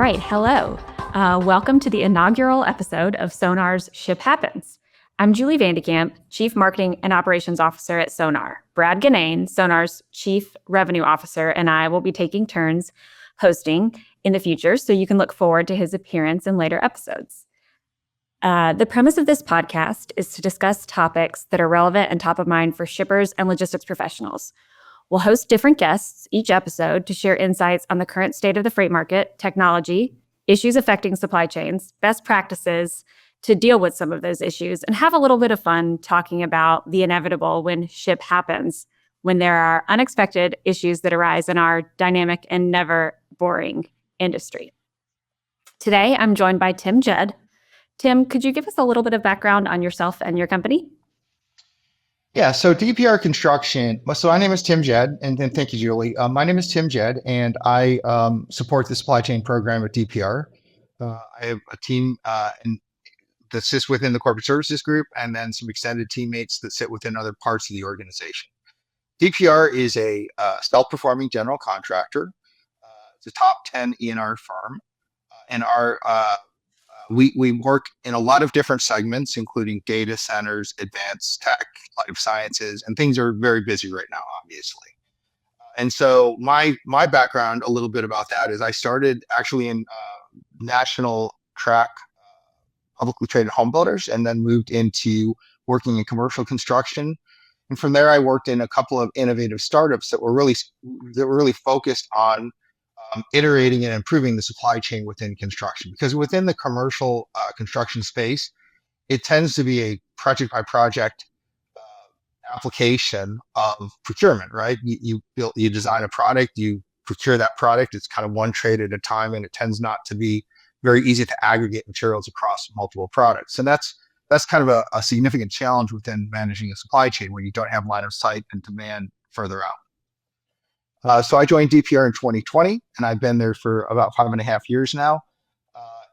right, hello. Welcome to the inaugural episode of SONAR's Ship Happens. I'm Julie Vandekamp, Chief Marketing and Operations Officer at SONAR. Brad Ganane, SONAR's Chief Revenue Officer, and I will be taking turns hosting in the future, so you can look forward to his appearance in later episodes. The premise of this podcast is to discuss topics that are relevant and top of mind for shippers and logistics professionals. We'll host different guests each episode to share insights on the current state of the freight market, technology, issues affecting supply chains, best practices to deal with some of those issues, and have a little bit of fun talking about the inevitable when ship happens, when there are unexpected issues that arise in our dynamic and never boring industry. Today, I'm joined by Tim Jed. Tim, could you give us a little bit of background on yourself and your company? Yeah, so DPR Construction. So my name is Tim Jed, and thank you, Julie. My name is Tim Jed, and I support the supply chain program at DPR. I have a team that sits within the corporate services group, and then some extended teammates that sit within other parts of the organization. DPR is a self-performing general contractor. It's a top 10 E&R firm, and we work in a lot of different segments, including data centers, advanced tech, life sciences, and things are very busy right now, obviously. And so my background, a little bit about that, is I started actually in national track publicly traded home builders, and then moved into working in commercial construction. And from there, I worked in a couple of innovative startups that were really focused on iterating and improving the supply chain within construction, because within the commercial construction space, it tends to be a project by project application of procurement, right? You design a product, you procure that product. It's kind of one trade at a time, and it tends not to be very easy to aggregate materials across multiple products. And that's kind of a significant challenge within managing a supply chain when you don't have line of sight and demand further out. So I joined DPR in 2020, and I've been there for about 5.5 years now.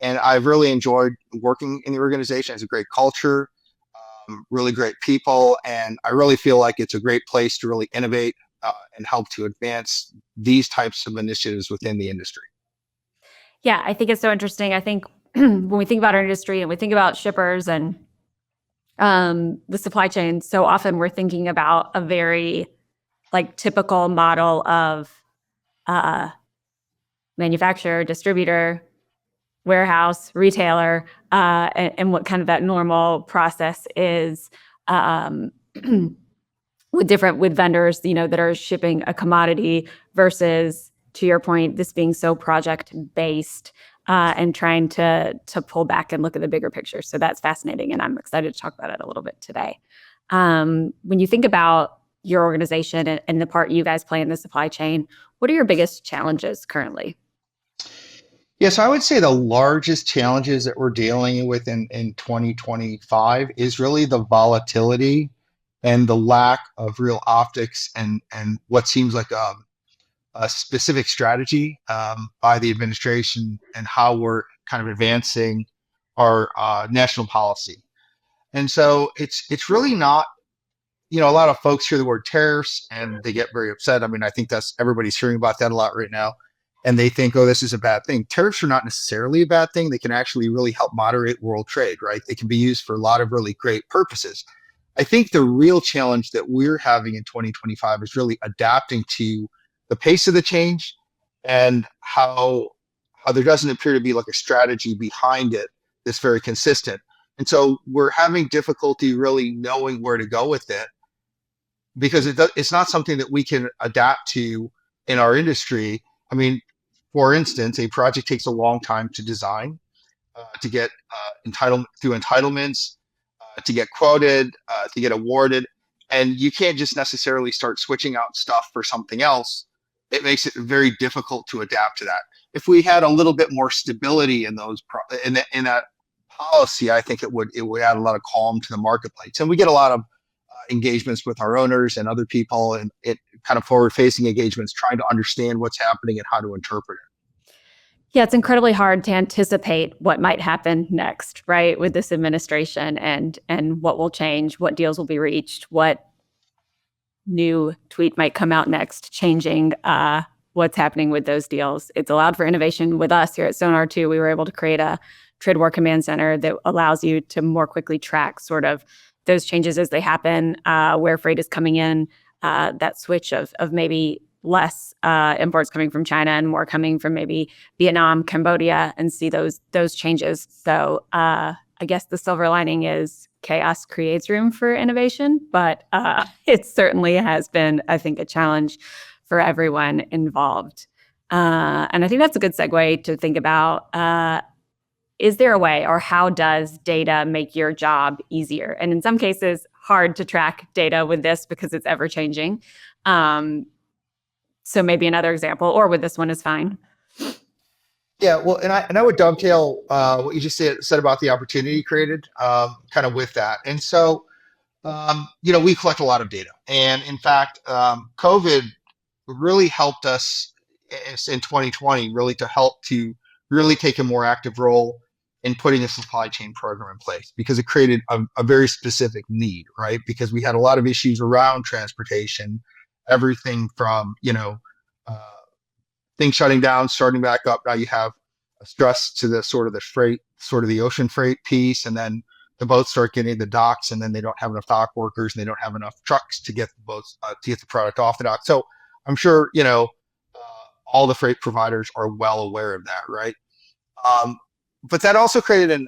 And I've really enjoyed working in the organization. It's a great culture, really great people, and I really feel like it's a great place to really innovate and help to advance these types of initiatives within the industry. Yeah, I think it's so interesting. I think when we think about our industry and we think about shippers and the supply chain, so often we're thinking about a very typical model of manufacturer, distributor, warehouse, retailer, and what kind of that normal process is with vendors, that are shipping a commodity versus, to your point, this being so project based and trying to pull back and look at the bigger picture. So that's fascinating, and I'm excited to talk about it a little bit today. When you think about your organization and the part you guys play in the supply chain, what are your biggest challenges currently? Yes, I would say the largest challenges that we're dealing with in 2025 is really the volatility and the lack of real optics and what seems like a specific strategy by the administration and how we're kind of advancing our national policy. And so it's really not, a lot of folks hear the word tariffs and they get very upset. I mean, I think everybody's hearing about that a lot right now. And they think, oh, this is a bad thing. Tariffs are not necessarily a bad thing. They can actually really help moderate world trade, right? They can be used for a lot of really great purposes. I think the real challenge that we're having in 2025 is really adapting to the pace of the change and how there doesn't appear to be like a strategy behind it that's very consistent. And so we're having difficulty really knowing where to go with it, because it's not something that we can adapt to in our industry. I mean, for instance, a project takes a long time to design, to get through entitlements, to get quoted, to get awarded, and you can't just necessarily start switching out stuff for something else. It makes it very difficult to adapt to that. If we had a little bit more stability in those in that policy, I think it would add a lot of calm to the marketplace, and we get a lot of engagements with our owners and other people, and it kind of forward-facing engagements, trying to understand what's happening and how to interpret it. Yeah, it's incredibly hard to anticipate what might happen next, right, with this administration and what will change, what deals will be reached, what new tweet might come out next, changing what's happening with those deals. It's allowed for innovation with us here at Sonar too. We were able to create a trade war command center that allows you to more quickly track sort of those changes as they happen, where freight is coming in, that switch of maybe less imports coming from China and more coming from maybe Vietnam, Cambodia, and see those changes. So I guess the silver lining is chaos creates room for innovation, but it certainly has been, I think, a challenge for everyone involved. And I think that's a good segue to think about, is there a way, or how does data make your job easier? And in some cases, hard to track data with this because it's ever changing. So maybe another example, or with this one is fine. Yeah, well, and I would dovetail what you just said about the opportunity created, kind of with that. And so, we collect a lot of data, and in fact, COVID really helped us in 2020, really to help to really take a more active role in putting a supply chain program in place, because it created a very specific need, right? Because we had a lot of issues around transportation, everything from uh, things shutting down, starting back up. Now you have a stress to the freight, sort of the ocean freight piece, and then the boats start getting the docks, and then they don't have enough dock workers, and they don't have enough trucks to get the boats to get the product off the dock. So I'm sure all the freight providers are well aware of that, right? But that also created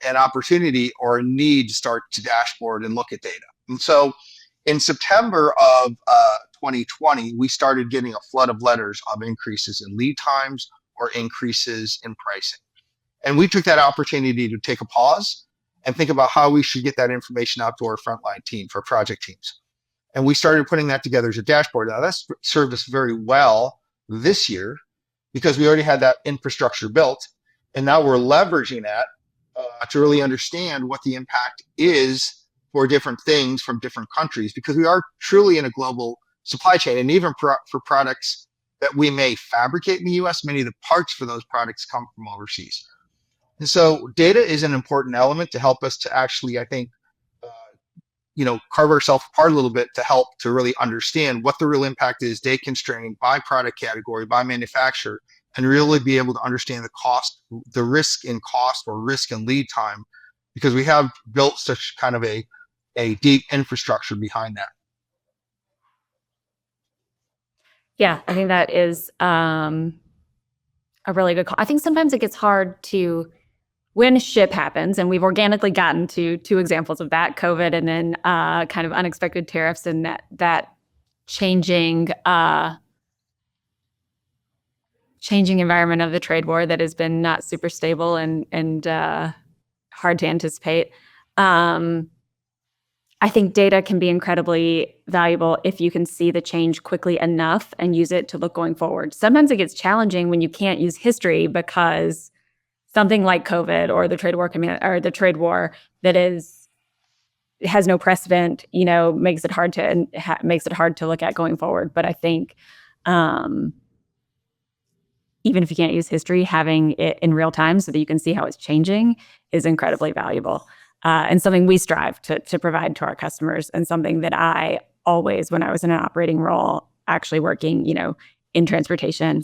an opportunity or a need to start to dashboard and look at data. And so in September of 2020, we started getting a flood of letters of increases in lead times or increases in pricing. And we took that opportunity to take a pause and think about how we should get that information out to our frontline team, for project teams. And we started putting that together as a dashboard. Now that's served us very well this year because we already had that infrastructure built. And now we're leveraging that to really understand what the impact is for different things from different countries, because we are truly in a global supply chain. And even for products that we may fabricate in the US, many of the parts for those products come from overseas. And so data is an important element to help us to actually, I think, carve ourselves apart a little bit to help to really understand what the real impact is, day constrained by product category, by manufacturer, and really be able to understand the cost, the risk in cost or risk in lead time, because we have built such kind of a deep infrastructure behind that. Yeah, I think that is a really good call. I think sometimes it gets hard to, when ship happens, and we've organically gotten to two examples of that, COVID and then kind of unexpected tariffs, and that changing environment of the trade war that has been not super stable and hard to anticipate. I think data can be incredibly valuable if you can see the change quickly enough and use it to look going forward. Sometimes it gets challenging when you can't use history, because something like COVID or the trade war that has no precedent, makes it hard to look at going forward. But I think even if you can't use history, having it in real time so that you can see how it's changing is incredibly valuable, and something we strive to provide to our customers, and something that I always, when I was in an operating role, actually working, in transportation,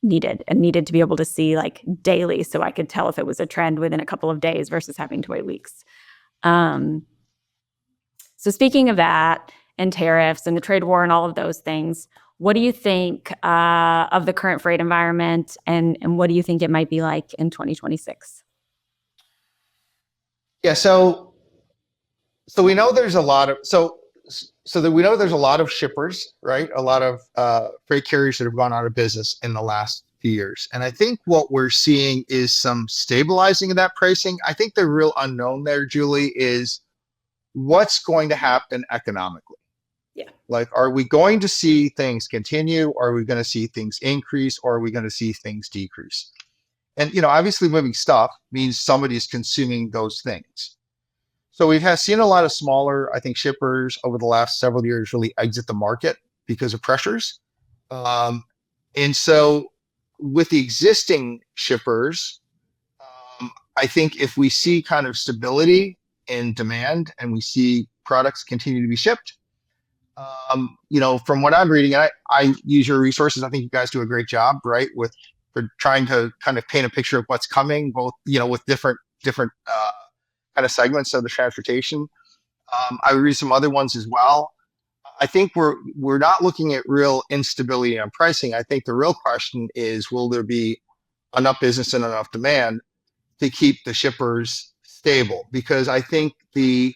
needed to be able to see like daily, so I could tell if it was a trend within a couple of days versus having to wait weeks. So speaking of that and tariffs and the trade war and all of those things, what do you think of the current freight environment, and what do you think it might be like in 2026? Yeah, so we know there's a lot of we know there's a lot of shippers, right? A lot of freight carriers that have gone out of business in the last few years. And I think what we're seeing is some stabilizing of that pricing. I think the real unknown there, Julie, is what's going to happen economically. Yeah. Like, are we going to see things continue? Or are we going to see things increase? Or are we going to see things decrease? And, obviously moving stuff means somebody is consuming those things. So we've seen a lot of smaller, I think, shippers over the last several years really exit the market because of pressures. And so with the existing shippers, I think if we see kind of stability in demand and we see products continue to be shipped, From what I'm reading, and I use your resources. I think you guys do a great job, right, with for trying to kind of paint a picture of what's coming, both with different kind of segments of the transportation. I read some other ones as well. I think we're not looking at real instability on pricing. I think the real question is, will there be enough business and enough demand to keep the shippers stable? Because I think the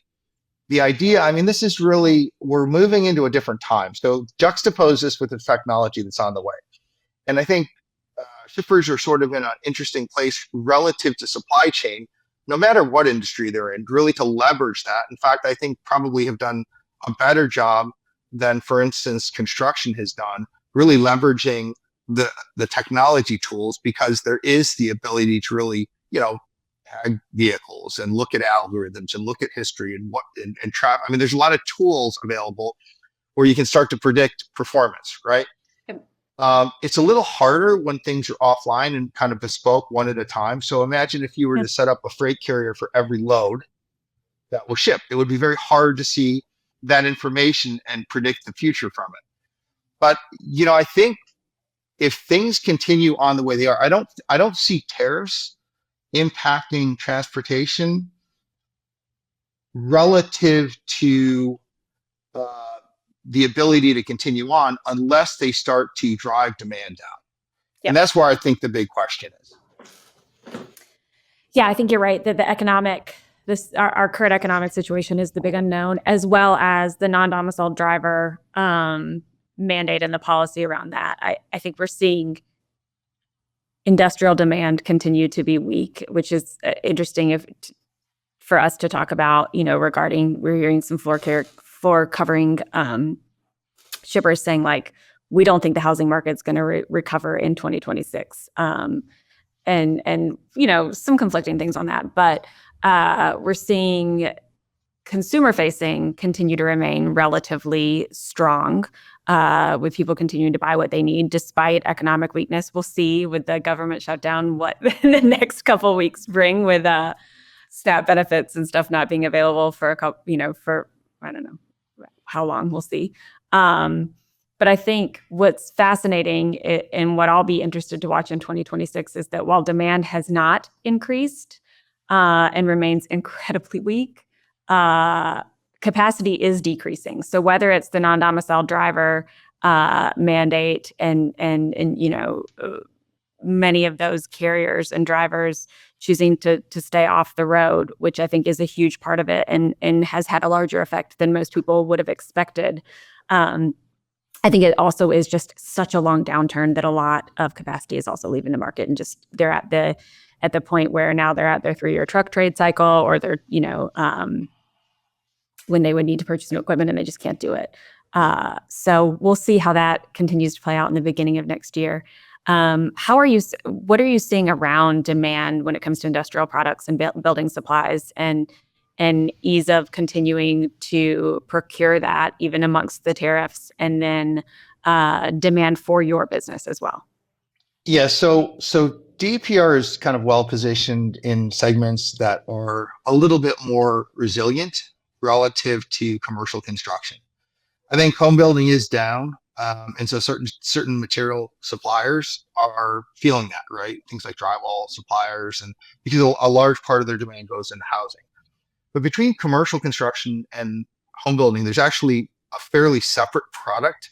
idea, I mean, this is really, we're moving into a different time. So juxtapose this with the technology that's on the way. And I think shippers are sort of in an interesting place relative to supply chain, no matter what industry they're in, really to leverage that. In fact, I think probably have done a better job than, for instance, construction has done, really leveraging the technology tools, because there is the ability to really, tag vehicles and look at algorithms and look at history and try. I mean, there's a lot of tools available where you can start to predict performance, right? It's a little harder when things are offline and kind of bespoke one at a time. So imagine if you were to set up a freight carrier for every load that will ship. It would be very hard to see that information and predict the future from it. But I think if things continue on the way they are, I don't see tariffs impacting transportation relative to the ability to continue on unless they start to drive demand down. Yep. And that's where I think the big question is. Yeah, I think you're right that our current economic situation is the big unknown, as well as the non-domiciled driver mandate and the policy around that. I think we're seeing industrial demand continue to be weak, which is interesting for us to talk about, regarding, we're hearing some floor covering shippers saying, like, we don't think the housing market's going to recover in 2026. And some conflicting things on that. But we're seeing consumer facing continue to remain relatively strong, with people continuing to buy what they need despite economic weakness. We'll see with the government shutdown what the next couple of weeks bring, with SNAP benefits and stuff not being available for a couple, for I don't know how long. We'll see. But I think what's fascinating and what I'll be interested to watch in 2026 is that while demand has not increased and remains incredibly weak, capacity is decreasing. So whether it's the non-domiciled driver mandate and many of those carriers and drivers choosing to stay off the road, which I think is a huge part of it and has had a larger effect than most people would have expected. I think it also is just such a long downturn that a lot of capacity is also leaving the market, and just they're at the point where now they're at their 3-year truck trade cycle, or they're when they would need to purchase new equipment and they just can't do it. So we'll see how that continues to play out in the beginning of next year. What are you seeing around demand when it comes to industrial products and building supplies, and ease of continuing to procure that even amongst the tariffs, and then demand for your business as well? Yeah, so DPR is kind of well positioned in segments that are a little bit more resilient relative to commercial construction. I think home building is down, and so certain material suppliers are feeling that, right? Things like drywall suppliers, and because a large part of their demand goes into housing. But between commercial construction and home building, there's actually a fairly separate product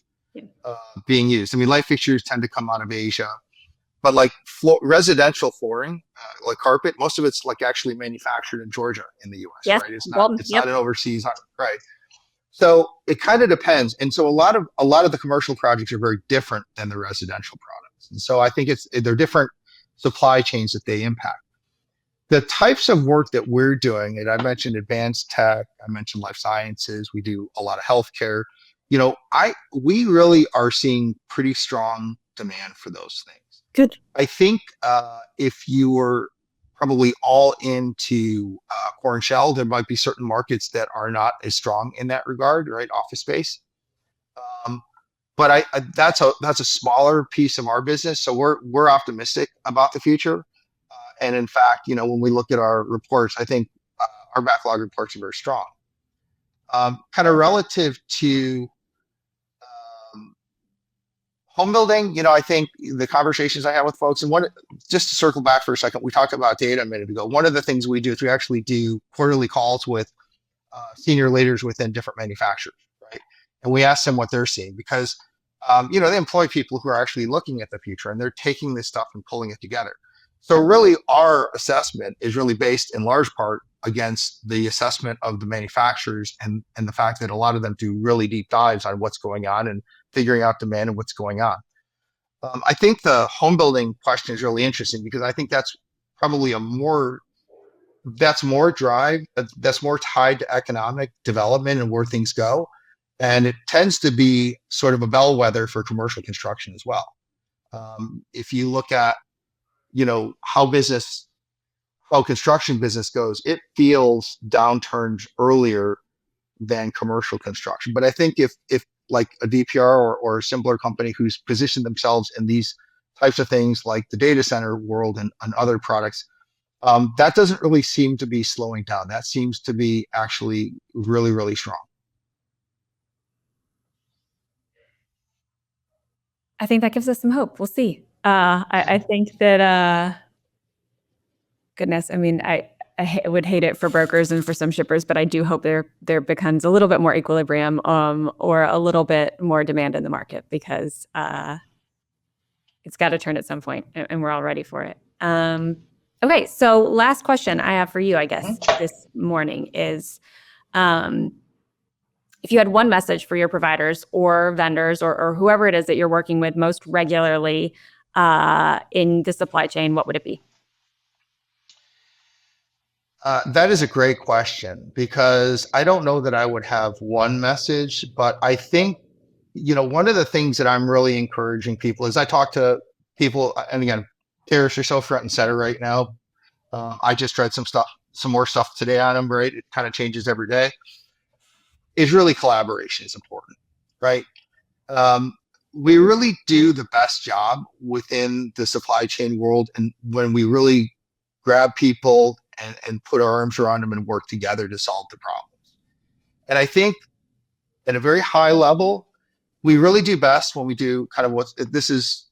being used. I mean, light fixtures tend to come out of Asia, but like residential flooring, like carpet, most of it's like actually manufactured in Georgia in the U.S. Yes. Right? It's not an overseas, right? So it kind of depends. And so a lot of the commercial projects are very different than the residential products. And so I think they're different supply chains that they impact. The types of work that we're doing, and I mentioned advanced tech, I mentioned life sciences, we do a lot of healthcare. We really are seeing pretty strong demand for those things. Good. I think if you were probably all into core and shell, there might be certain markets that are not as strong in that regard, right? Office space. But that's a smaller piece of our business, so we're optimistic about the future. And in fact, when we look at our reports, I think our backlog reports are very strong. Kind of relative to home building, I think the conversations I have with folks, and just to circle back for a second, we talked about data a minute ago. One of the things we do is we actually do quarterly calls with senior leaders within different manufacturers, right? And we ask them what they're seeing because, they employ people who are actually looking at the future and they're taking this stuff and pulling it together. So really our assessment is really based in large part against the assessment of the manufacturers and the fact that a lot of them do really deep dives on what's going on and figuring out demand and what's going on. I think the home building question is really interesting because I think that's probably that's more drive, that's more tied to economic development and where things go. And it tends to be sort of a bellwether for commercial construction as well. If you look at, how construction business goes, it feels downturns earlier than commercial construction. But I think if like a DPR or a similar company who's positioned themselves in these types of things like the data center world and other products, that doesn't really seem to be slowing down. That seems to be actually really, really strong. I think that gives us some hope. We'll see. I think that, goodness, I mean, I would hate it for brokers and for some shippers, but I do hope there becomes a little bit more equilibrium or a little bit more demand in the market because it's got to turn at some point, and we're all ready for it. Okay, so last question I have for you, I guess, this morning is if you had one message for your providers or vendors or whoever it is that you're working with most regularly in the supply chain, what would it be? That is a great question because I don't know that I would have one message, but I think, one of the things that I'm really encouraging people is I talk to people, and again, tariffs are so front and center right now. I just read some more stuff today on them, right? It kind of changes every day. Is really collaboration is important, right? We really do the best job within the supply chain world, and when we really grab people and put our arms around them and work together to solve the problems. And I think at a very high level, we really do best when we do kind of this is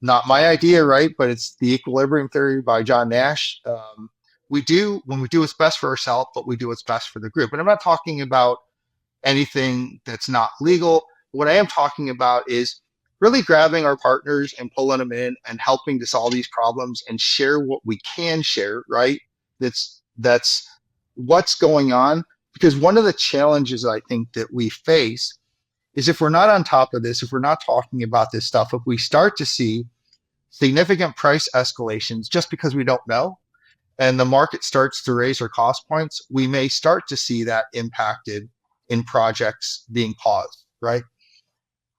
not my idea, right? But it's the equilibrium theory by John Nash. When we do what's best for ourselves, but we do what's best for the group. And I'm not talking about anything that's not legal. What I am talking about is really grabbing our partners and pulling them in and helping to solve these problems and share what we can share, right? That's what's going on. Because one of the challenges I think that we face is if we're not on top of this, if we're not talking about this stuff, if we start to see significant price escalations just because we don't know, and the market starts to raise our cost points, we may start to see that impacted in projects being paused, right?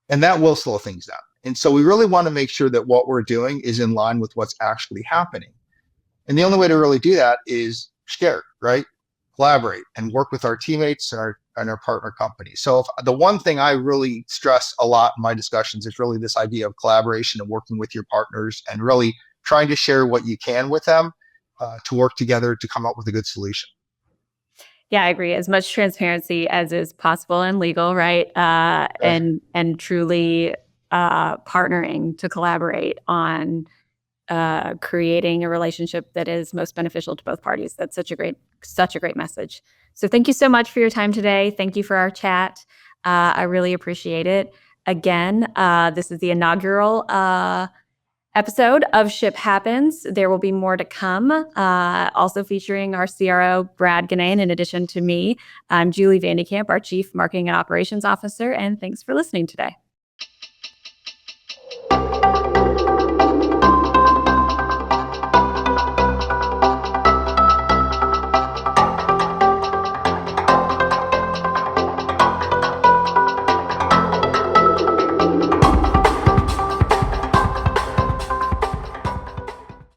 And that will slow things down. And so we really want to make sure that what we're doing is in line with what's actually happening. And the only way to really do that is share, right? Collaborate and work with our teammates and our partner companies. So the one thing I really stress a lot in my discussions is really this idea of collaboration and working with your partners and really trying to share what you can with them to work together to come up with a good solution. Yeah, I agree. As much transparency as is possible and legal, right? And truly partnering to collaborate on creating a relationship that is most beneficial to both parties. That's such a great message. So thank you so much for your time today. Thank you for our chat. I really appreciate it. Again, this is the inaugural episode of Ship Happens. There will be more to come, also featuring our CRO, Brad Ganane, in addition to me. I'm Julie Vandekamp, our Chief Marketing and Operations Officer, and thanks for listening today.